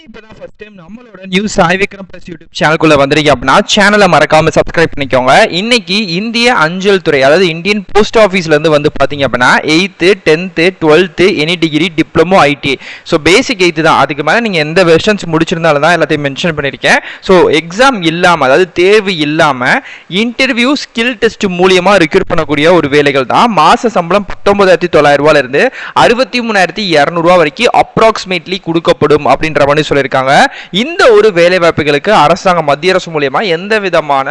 இப்பதான் first time நம்மளோட news Sai Vikram plus YouTube சேனலுக்குள்ள வந்திருக்கீங்க அப்படின்னா சேனலை மறக்காம சப்ஸ்கிரைப் பண்ணிக்கோங்க. இன்னைக்கு இந்திய அஞ்சல் துறை அதாவது இந்தியன் போஸ்ட் ஆஃபீஸ்ல இருந்து வந்து பாத்தீங்க அப்படின்னா 8th 10th 12th any degree diploma ID so basic 8th தான். அதுக்கு மேலே நீங்கள் எந்த வெர்ஷன்ஸ் முடிச்சிருந்தாலும் தான் எல்லாத்தையும் மென்ஷன் பண்ணியிருக்கேன். ஸோ எக்ஸாம் இல்லாமல் அதாவது தேர்வு இல்லாமல் இன்டர்வியூ ஸ்கில் டெஸ்ட் மூலியமாக ரெக்ரூட் பண்ணக்கூடிய ஒரு வேலைகள் தான். மாத சம்பளம் 19,900 இருந்து 63,200 வரைக்கும் அப்ராக்சிமேட்லி கொடுக்கப்படும் அப்படின்ற மாதிரி சொல்லியிருக்காங்க. இந்த ஒரு வேலை வாய்ப்புகளுக்கு அரசாங்கம் மத்திய அரசு மூலமா எந்த விதமான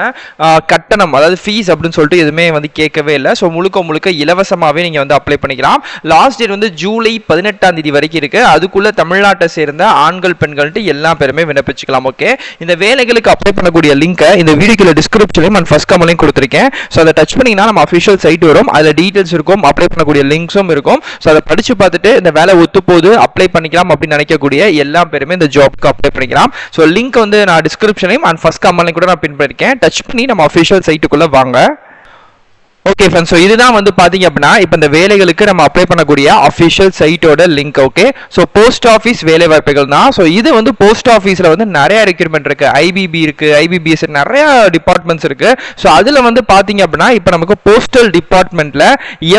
கட்டணம் அதாவது ஃபீஸ் அப்படின்னு சொல்லிட்டு எதுவுமே வந்து கேட்கவே இல்லை. ஸோ முழுக்க இலவசமாகவே நீங்க வந்து அப்ளை பண்ணிக்கலாம். லாஸ்ட் டேட் வந்து ஜூலை 18ஆம் தேதி வரைக்கும் இருக்கு. அதுக்குள்ள தமிழ்நாட்டை சேர்ந்த ஆண்கள் பெண்கள்ட்டு எல்லா பேருமே விண்ணப்பிச்சுக்கலாம். ஓகே, இந்த வேலைகளுக்கு அப்ளை பண்ணக்கூடிய லிங்க் இந்த வீடியோக்குள்ள டிஸ்கிரிப்ஷன்லையும் அண்ட் ஃபர்ஸ்ட் கமெண்ட்லையும் கொடுத்துருக்கேன். ஸோ அதை டச் பண்ணீங்கன்னா நம்ம அஃபிஷியல் சைட் வரும். அதில் டீடைல்ஸ் இருக்கும், அப்ளை பண்ணக்கூடிய லிங்க்ஸும் இருக்கும். ஸோ அதை படிச்சு பார்த்துட்டு இந்த வேலை ஒத்து போது அப்ளை பண்ணிக்கலாம் அப்படின்னு நினைக்கக்கூடிய எல்லா பேருமே இந்த ஜாப்க்கு அப்ளை பண்ணிக்கலாம். ஸோ லிங்க் வந்து நான் டிஸ்கிரிப்ஷனையும் அண்ட் ஃபர்ஸ்ட் கமெண்ட்லையும் கூட நான் பின் பண்ணிருக்கேன். டச் பண்ணி நம்ம அஃபிஷியல் சைட்டுக்குள்ள வாங்க. ஓகே ஃப்ரெண்ட்ஸ், ஸோ இதுதான் வந்து பார்த்தீங்க அப்படின்னா இப்போ இந்த வேலைகளுக்கு நம்ம அப்ளை பண்ணக்கூடிய அஃபிஷியல் சைட்டோட link. Okay, so post office வேலை வாய்ப்புகள் தான். ஸோ இது வந்து போஸ்ட் ஆஃபீஸில் வந்து நிறைய ரெக்ரூட்மெண்ட் இருக்கு. ஐபிபி இருக்கு, ஐபிபிஎஸ் நிறைய டிபார்ட்மெண்ட்ஸ் இருக்கு. ஸோ அதில் வந்து பார்த்தீங்க அப்படின்னா இப்போ நமக்கு போஸ்டல் டிபார்ட்மெண்ட்ல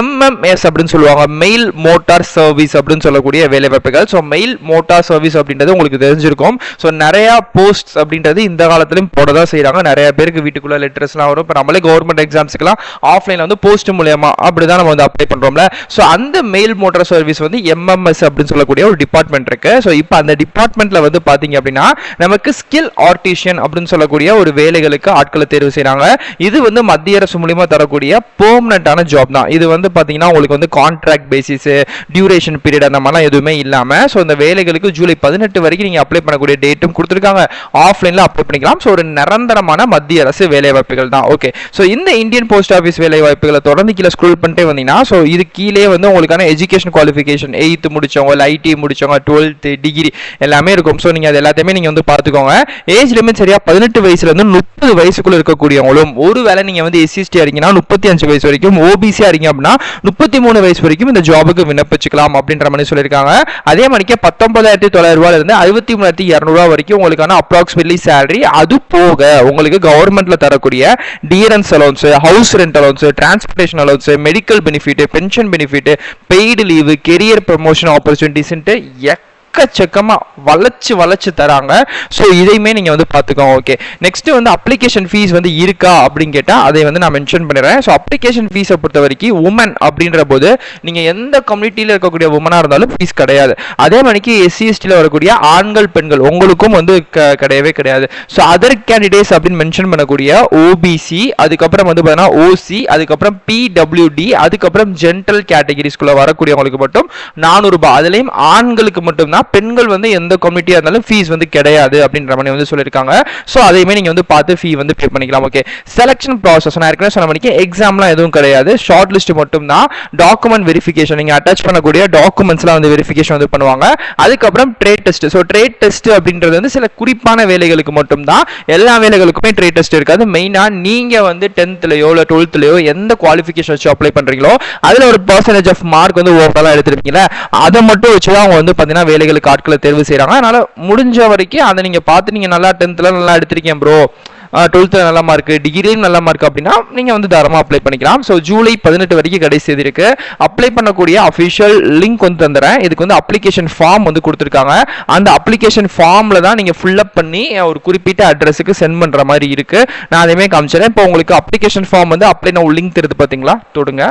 எம்எம்எஸ் அப்படின்னு சொல்லுவாங்க, மெயில் மோட்டார் சர்வீஸ் அப்படின்னு சொல்லக்கூடிய வேலை வாய்ப்புகள். ஸோ மெயில் மோட்டார் சர்வீஸ் அப்படின்றது உங்களுக்கு தெரிஞ்சிருக்கும். ஸோ நிறைய போஸ்ட் அப்படின்றது இந்த காலத்திலும் போட தான் செய்யறாங்க. நிறைய பேருக்கு வீட்டுக்குள்ள லெட்டர்ஸ்லாம் வரும். இப்போ நம்மளே கவர்மெண்ட் எக்ஸாம்ஸ்க்குலாம் ஆஃப்லைன் வந்து போஸ்ட் மூலமா அப்படிதான் நம்ம வந்து அப்ளை பண்றோம்ல. சோ அந்த மெயில் மோட்டார் சர்வீஸ் வந்து எம்எம்எஸ் அப்படின்னு சொல்லக்கூடிய ஒரு டிபார்ட்மெண்ட் இருக்கு. சோ இப்போ அந்த டிபார்ட்மெண்ட்ல வந்து பாத்தீங்க அப்படின்னா நமக்கு ஸ்கில் ஆர்டிஷியன் அப்படின்னு சொல்லக்கூடிய ஒரு வேலைகளுக்கு ஆட்களை தேர்வு செய்யறாங்க. இது வந்து மத்திய அரசு மூலமா தரக்கூடிய பெர்மனன்ட்டான ஜாப் தான். இது வந்து பாத்தீங்கன்னா உங்களுக்கு வந்து கான்ட்ராக்ட் பேசிஸ், டியூரேஷன் பீரியட் அந்த மாதிரிலாம் எதுவுமே இல்லாம சோ இந்த வேலைகளுக்கு ஜூலை 18 வரைக்கும் நீங்க அப்ளை பண்ணக்கூடிய டேட்டும் கொடுத்துருக்காங்க. ஆஃப்லைன்ல அப்ளை பண்ணிக்கலாம். சோ ஒரு நிரந்தரமான மத்திய அரசு வேலை வாய்ப்புகள் தான். ஓகே, சோ இந்த இந்தியன் போஸ்ட் ஆஃபீஸ் வேலை வாய்ப்புகளை தொடர்ந்து கீழே ஸ்க்ரோல் பண்ணிட்டே வந்தீங்கன்னா ஸோ இது கீழே வந்து உங்களுக்கான எஜுகேஷன் குவாலிஃபிகேஷன் 8th முடிச்சவங்க இல்லை ஐடி முடிச்சவங்க 12th டிகிரி எல்லாமே இருக்கும். ஸோ நீங்கள் அது எல்லாத்தையுமே நீங்கள் வந்து பார்த்துக்கோங்க. ஏஜ் லிமிட் சரியா 18 வயசுல இருந்து 30 வயசுக்குள்ள இருக்கக்கூடியவங்களும், ஒருவேளை நீங்கள் வந்து எஸ்சிஎஸ்டி இருக்கீங்கன்னா 35 வயசு வரைக்கும், ஓபிசி இருக்கீங்க அப்படின்னா 33 வயசு வரைக்கும் இந்த ஜாபுக்கு விண்ணப்பிச்சுக்கலாம் அப்படின்ற மாதிரி சொல்லியிருக்காங்க. அதே மாதிரிக்கு 19,900 இருந்து 63,200 வரைக்கும் உங்களுக்கான அப்ராக்சிமேட்லி சேலரி. அது போக உங்களுக்கு கவர்மெண்ட்ல தரக்கூடிய dearness allowance, house rent allowance, transportation allowance, medical benefit, pension benefit, paid leave, career promotion opportunities எக்கச்சக்கமா வளைச்சு தராங்க. ஸோ இதையுமே நீங்க வந்து பார்த்துக்கோங்க. ஓகே, நெக்ஸ்ட் வந்து அப்ளிகேஷன் ஃபீஸ் வந்து இருக்கா அப்படின்னு கேட்டா அதை வந்து நான் மென்ஷன் பண்ணிடுறேன். ஸோ அப்ளிகேஷன் ஃபீஸை பொறுத்த வரைக்கும் உமன் அப்படின்ற போது நீங்க எந்த கம்யூனிட்டியில் இருக்கக்கூடிய உமனா இருந்தாலும் ஃபீஸ் கிடையாது. அதே மாதிரிக்கு எஸ்சிஎஸ்டியில் வரக்கூடிய ஆண்கள் பெண்கள் உங்களுக்கும் வந்து கிடையவே கிடையாது. ஸோ அதர் கேண்டிடேட்ஸ் அப்படின்னு மென்ஷன் பண்ணக்கூடிய ஓபிசி, அதுக்கப்புறம் வந்து பார்த்தீங்கன்னா ஓசி, அதுக்கப்புறம் பிடபிள்யூடி, அதுக்கப்புறம் ஜென்ரல் கேட்டகரிஸ்குள்ள வரக்கூடியவங்களுக்கு மட்டும் 400 ரூபாய். அதுலயும் ஆண்களுக்கு மட்டும்தான், பெண்கள் வந்து எந்த கம்யூனிட்டியா இருந்தாலும் ஃபீஸ் வந்து கிடையாது அப்படின்ற மாதிரி வந்து சொல்லியிருக்காங்க. ஸோ அதையுமே நீங்க வந்து பார்த்து ஃபீ வந்து பே பண்ணிக்கலாம். ஓகே, செலக்ஷன் ப்ராசஸ் நான் ஏற்கனவே சொன்ன மாதிரி எக்ஸாம்லாம் எதுவும் கிடையாது. ஷார்ட் லிஸ்ட் மட்டும் தான். டாக்குமெண்ட் வெரிஃபிகேஷன், நீங்க அட்டாச் பண்ணக்கூடிய டாக்குமெண்ட்ஸ்லாம் வந்து வெரிஃபிகேஷன் வந்து பண்ணுவாங்க. அதுக்கப்புறம் trade test. So trade test அப்படின்றது வந்து சில குறிப்பான வேலைகளுக்கு மட்டும் தான். எல்லா வேலைகளுக்குமே ட்ரேட் டெஸ்ட் இருக்காது. மெயினா நீங்க வந்து 10th-லயோ இல்லை 12th-லயோ எந்த குவாலிஃபிகேஷன் வச்சு அப்ளை பண்றீங்களோ அதுல ஒரு பெர்சன்டேஜ் ஆஃப் மார்க் வந்து ஓவராலா எடுத்திருப்பீங்களா, அதை மட்டும் வச்சு அவங்க வந்து பாத்தீங்கன்னா வேலைகளுக்கு ஆட்களை தேர்வு செய்யறாங்க. அதனால முடிஞ்ச வரைக்கும் அதை நீங்க பார்த்து நீங்க நல்லா 10th-ல நல்லா எடுத்திருக்கீங்க ப்ரோ, 12th நல்ல மார்க், டிகிரியும் நல்ல மார்க் அப்படின்னா நீங்க வந்து தாராளமா அப்ளை பண்ணிக்கலாம். ஸோ ஜூலை 18 வரைக்கும் கடைசி தேதி இருக்கு. அப்ளை பண்ணக்கூடிய அஃபிஷியல் லிங்க் வந்து தந்துறேன். இதுக்கு வந்து அப்ளிகேஷன் ஃபார்ம் வந்து கொடுத்துருக்காங்க. அந்த அப்ளிகேஷன் ஃபார்ம்ல தான் நீங்க ஃபில்அப் பண்ணி ஒரு குறிப்பிட்ட அட்ரஸுக்கு சென்ட் பண்ற மாதிரி இருக்கு. நான் அதையுமே காமிச்சிடறேன். இப்போ உங்களுக்கு அப்ளிகேஷன் ஃபார்ம் வந்து அப்ளை நான் லிங்க் தெரியுது பாத்தீங்களா, தொடுங்க.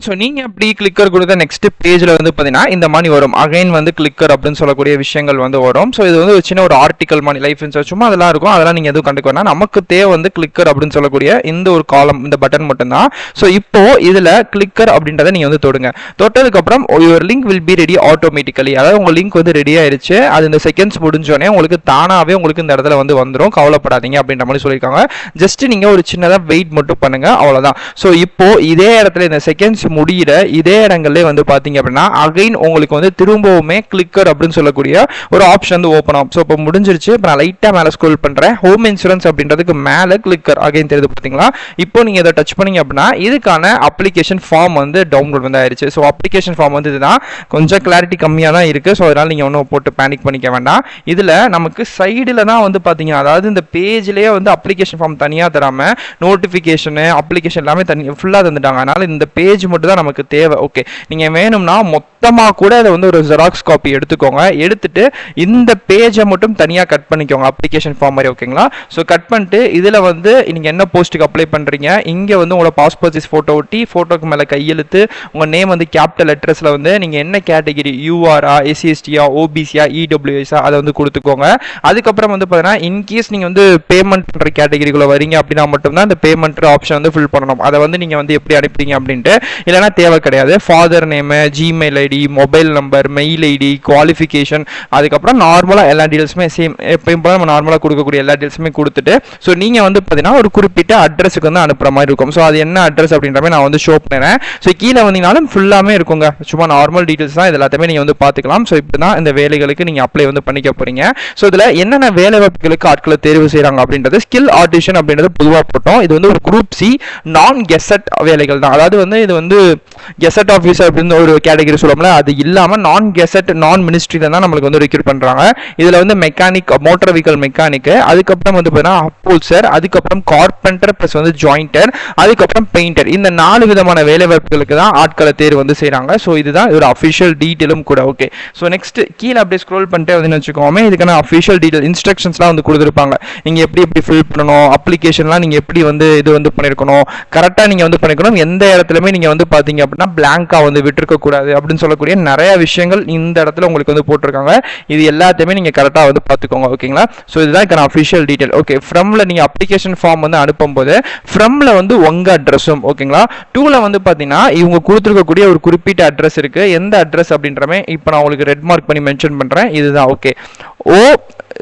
ஸோ நீங்க அப்படி கிளிக்கர் கொடுத்த நெக்ஸ்ட் பேஜ்ல வந்து பாத்தீங்கன்னா இந்த மாதிரி வரும். அகைன் வந்து கிளிக்கர் அப்படின்னு சொல்லக்கூடிய விஷயங்கள் வந்து வரும். ஸோ இது வந்து ஒரு சின்ன ஒரு ஆர்டிகல் மாதிரி லைஃப் இன்சூரன்ஸ் சும்மா அதெல்லாம் இருக்கும். அதெல்லாம் நீங்க எதுவும் கண்டுக்க வேணாம். நமக்கு தேவை வந்து கிளிக்கர் அப்படின்னு சொல்லக்கூடிய இந்த ஒரு காலம், இந்த பட்டன் மட்டும் தான். ஸோ இப்போ இதுல கிளிக்கர் அப்படின்றத நீங்க வந்து தொடுங்க. தொட்டதுக்கு அப்புறம் your link will be ready automatically, அதாவது உங்க லிங்க் வந்து ரெடி ஆயிருச்சு. அது இந்த செகண்ட்ஸ் முடிஞ்சோடனே உங்களுக்கு தானாவே உங்களுக்கு இந்த இடத்துல வந்து வந்துடும். கவலைப்படாதீங்க அப்படின்ற மாதிரி சொல்லியிருக்காங்க. ஜஸ்ட் நீங்க ஒரு சின்னதா வெயிட் மட்டும் பண்ணுங்க, அவ்வளவுதான். ஸோ இப்போ இதே இடத்துல இந்த செகண்ட் செகண்ட்ஸ் முடிகிற இதே இடங்கள்லேயே வந்து பார்த்தீங்க அப்படின்னா அகைன் உங்களுக்கு வந்து திரும்பவுமே கிளிக்கர் அப்படின்னு சொல்லக்கூடிய ஒரு ஆப்ஷன் வந்து ஓப்பன் ஆகும். ஸோ இப்போ முடிஞ்சிருச்சு. இப்போ நான் லைட்டாக மேலே ஸ்க்ரோல் பண்ணுறேன். ஹோம் இன்சூரன்ஸ் அப்படின்றதுக்கு மேலே கிளிக்கர் அகைன் தெரியுது பார்த்தீங்களா. இப்போ நீங்கள் இதை டச் பண்ணீங்க அப்படின்னா இதுக்கான அப்ளிகேஷன் ஃபார்ம் வந்து டவுன்லோட் வந்து ஆயிடுச்சு. ஸோ அப்ளிகேஷன் ஃபார்ம் வந்து இதுதான். கொஞ்சம் கிளாரிட்டி கம்மியாக தான் இருக்குது. ஸோ அதனால் நீங்கள் ஒன்றும் போட்டு பேனிக் பண்ணிக்க வேண்டாம். இதில் நமக்கு சைடில் தான் வந்து பார்த்தீங்க, அதாவது இந்த பேஜ்லேயே வந்து அப்ளிகேஷன் ஃபார்ம் தனியாக தராமல் நோட்டிஃபிகேஷனு அப்ளிகேஷன் எல்லாமே ஃபுல்லாக தந்துட்டாங்க. அதனால் இந்த பேஜ் மட்டும் தான் நமக்கு தேவை. ஓகே, நீங்கள் வேணும்னா மொத்தமாக கூட அதை வந்து ஒரு ஜெராக்ஸ் காப்பி எடுத்துக்கோங்க. எடுத்துட்டு இந்த பேஜை மட்டும் தனியாக கட் பண்ணிக்கோங்க அப்ளிகேஷன் ஃபார்ம் மாதிரி. ஓகேங்களா. ஸோ கட் பண்ணிட்டு இதில் வந்து நீங்கள் என்ன போஸ்ட்டுக்கு அப்ளை பண்ணுறீங்க, இங்கே வந்து உங்களோட பாஸ்போர்ட் சைஸ் ஃபோட்டோ ஒட்டி ஃபோட்டோக்கு மேலே கையெழுத்து, உங்கள் நேம் வந்து கேபிட்டல் லெட்டர்ஸில் வந்து நீங்கள் என்ன கேட்டகிரி, யூஆரா, எஸ்சிஎஸ்டியா, ஓபிசியா, இடபிள்யூஎஸ்ஆ அதை வந்து கொடுத்துக்கோங்க. அதுக்கப்புறம் வந்து பார்த்தீங்கன்னா இன்கேஸ் நீங்கள் வந்து பேமெண்ட் பண்ணுற கேட்டகிரிக்குள்ளே வரீங்க அப்படின்னா மட்டும்தான் இந்த பேமெண்ட் ஆப்ஷன் வந்து ஃபில் பண்ணணும். அதை வந்து நீங்கள் வந்து எப்படி அனுப்புறீங்க அப்படின்ட்டு, இல்லைனா தேவை கிடையாது. Father name, Gmail ID, mobile number, mail ID, qualification, அதுக்கப்புறம் நார்மலாக எல்லா டீல்ஸுமே சேம் எப்பயும் போல நம்ம நார்மலாக கொடுக்கக்கூடிய எல்லா டீல்ஸுமே கொடுத்துட்டு, ஸோ நீங்கள் வந்து பார்த்தீங்கன்னா ஒரு குறிப்பிட்ட அட்ரஸுக்கு வந்து அனுப்புகிற மாதிரி இருக்கும். ஸோ அது என்ன அட்ரஸ் அப்படின்ற மாதிரி நான் வந்து ஷோ பண்ணுறேன். ஸோ கீழே வந்தீங்கனாலும் ஃபுல்லாமே இருக்குங்க. சும்மா நார்மல் டீட்டெயில்ஸ் தான், இது எல்லாத்தையுமே நீங்கள் வந்து பார்த்துக்கலாம். ஸோ இப்படி தான் இந்த வேலைகளுக்கு நீங்கள் அப்ளை வந்து பண்ணிக்க போகிறீங்க. ஸோ இதில் என்னென்ன வேலை வாய்ப்புகளுக்கு ஆட்களை தேர்வு செய்கிறாங்க அப்படின்றது ஸ்கில் ஆர்டிஷன் அப்படின்றது பொதுவாக போட்டோம். இது வந்து ஒரு குரூப் சி நான் கெசட் வேலைகள் தான். அதாவது வந்து இது வந்து கெசட் ஆஃபீஸர் அப்படின்னு ஒரு கேட்டகரி சொல்லுவோம்ல, அது இல்லாமல் நான் கெசட் நான் மினிஸ்ட்ரியில தான் நம்மளுக்கு வந்து ரெக்ரூட் பண்ணுறாங்க. இதில் வந்து மெக்கானிக், மோட்டார் வெஹிக்கல் மெக்கானிக்கு, அதுக்கப்புறம் வந்து பார்த்தீங்கன்னா அப்போல்சர், அதுக்கப்புறம் கார்பெண்டர் ப்ளஸ் வந்து ஜாயிண்டர், அதுக்கப்புறம் பெயிண்டர். இந்த 4 விதமான வேலை வாய்ப்புகளுக்கு தான் ஆட்களை தேர்வு வந்து செய்கிறாங்க. ஸோ இதுதான் ஒரு அஃபிஷியல் டீட்டெயிலும் கூட. ஓகே, ஸோ நெக்ஸ்ட் கீழே அப்படியே ஸ்க்ரோல் பண்ணிட்டு வந்து வச்சுக்கோமே, இதுக்கான அஃபிஷியல் டீட்டெயில் இன்ஸ்ட்ரக்ஷன்ஸ்லாம் வந்து கொடுத்துருப்பாங்க. நீங்கள் எப்படி ஃபில் பண்ணணும், அப்ளிகேஷன்லாம் நீங்கள் எப்படி வந்து இது வந்து பண்ணியிருக்கணும், கரெக்டாக நீங்கள் வந்து பண்ணிக்கணும், எந்த இடத்துலையுமே நீங்கள் வந்து பார்த்தீங்க அப்படின்னா பிளாங்காக வந்து விட்டுருக்கக்கூடாது அப்படின்னு சொல்லக்கூடிய நிறைய விஷயங்கள் இந்த இடத்துல உங்களுக்கு வந்து போட்டிருக்காங்க. இது எல்லாத்தையுமே நீங்கள் கரெக்டாக வந்து பார்த்துக்கோங்க. ஓகேங்களா. ஸோ இதுதான் இதுக்கான அஃபிஷியல் டீட்டெயில். ஓகே, ஃப்ரம்ல நீங்கள் அப்ளிகேஷன் ஃபார்ம் வந்து அனுப்பும்போது ஃப்ரம்ல வந்து உங்கள் அட்ரஸும், ஓகேங்களா, டூல வந்து பார்த்தீங்கன்னா இவங்க கொடுத்துருக்கக்கூடிய ஒரு குறிப்பிட்ட அட்ரஸ் இருக்கு. எந்த அட்ரஸ் அப்படின்றமே இப்போ நான் உங்களுக்கு ரெட் மார்க் பண்ணி மென்ஷன் பண்ணுறேன். இதுதான். Okay,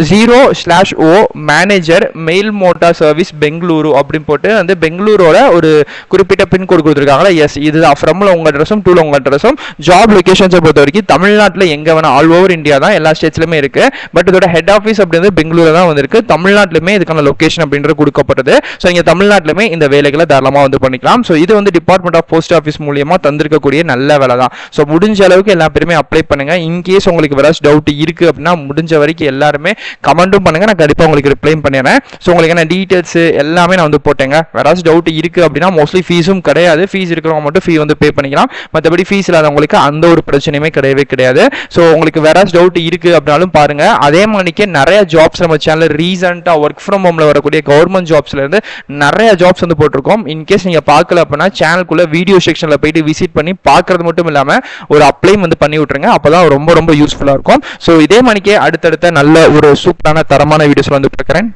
O0/O manager mail motor service Bengaluru அப்படின்னு போட்டு வந்து பெங்களூரோட ஒரு குறிப்பிட்ட பின்கோடு கொடுத்துருக்காங்களா. எஸ், இதுதான் ஃப்ரம்ல உங்கள் அட்ரஸும் டூல உங்கள் அட்ரஸும். ஜாப் லொகேஷன்ஸை பொறுத்த வரைக்கும் தமிழ்நாட்டில் எங்கே வேணா, ஆல் ஓவர் இந்தியா தான், எல்லா ஸ்டேட்ஸ்லையுமே இருக்கு. பட் இதோட ஹெட் ஆஃபீஸ் அப்படின்றது பெங்களூர் தான் வந்திருக்கு. தமிழ்நாட்டிலுமே இதுக்கான லொகேஷன் அப்படின்றது கொடுக்கப்பட்டது. ஸோ இங்கே தமிழ்நாட்டிலுமே இந்த வேலைகளை தாராளமாக வந்து பண்ணிக்கலாம். ஸோ இது வந்து டிபார்ட்மெண்ட் ஆஃப் போஸ்ட் ஆஃபீஸ் மூலியமா தந்திருக்கக்கூடிய நல்ல வேலை தான். ஸோ முடிஞ்ச அளவுக்கு எல்லா பேருமே அப்ளை பண்ணுங்க. இன்கேஸ் உங்களுக்கு வேற டவுட் இருக்கு அப்படின்னா முடிஞ்ச வரைக்கும் எல்லாருமே கமெண்ட்டும் பண்ணுங்க, நான் கண்டிப்பாக உங்களுக்கு ரிப்ளை பண்ணிடுறேன். ஸோ உங்களுக்கு என்ன டீட்டெயில்ஸ் எல்லாமே நான் வந்து போட்டேங்க. வேற டவுட் இருக்கு அப்படின்னா மோஸ்ட்லி ஃபீஸும் கிடையாது. ஃபீஸ் இருக்கிறவங்க மட்டும் ஃபீ வந்து பே பண்ணிக்கலாம். மற்றபடி ஃபீஸ் இல்லாதவங்களுக்கு அந்த ஒரு பிரச்சனையுமே கிடையவே கிடையாது. ஸோ உங்களுக்கு வேற டவுட் இருக்கு அப்படின்னாலும் பாருங்க. அதே மாதிரிக்கே நிறைய ஜாப்ஸ் நம்ம சேனல் ரீசெண்டாக ஒர்க் ஃப்ரம் ஹோம்ல வரக்கூடிய கவர்மெண்ட் ஜாப்ஸ்ல இருந்து நிறைய ஜாப்ஸ் வந்து போட்டிருக்கோம். இன்கேஸ் நீங்க பார்க்கல அப்படின்னா சேனலுக்குள்ள வீடியோ செக்ஷன்ல போயிட்டு விசிட் பண்ணி பார்க்கறது மட்டும் இல்லாம ஒரு அப்ளை வந்து பண்ணி விட்டுருங்க. அப்பதான் ரொம்ப ரொம்ப யூஸ்ஃபுல்லா இருக்கும். ஸோ இதே மாதிரிக்கே அடுத்தடுத்த நல்ல ஒரு சூப்பரான தரமான வீடியோஸ் வந்து பார்க்குறேன்.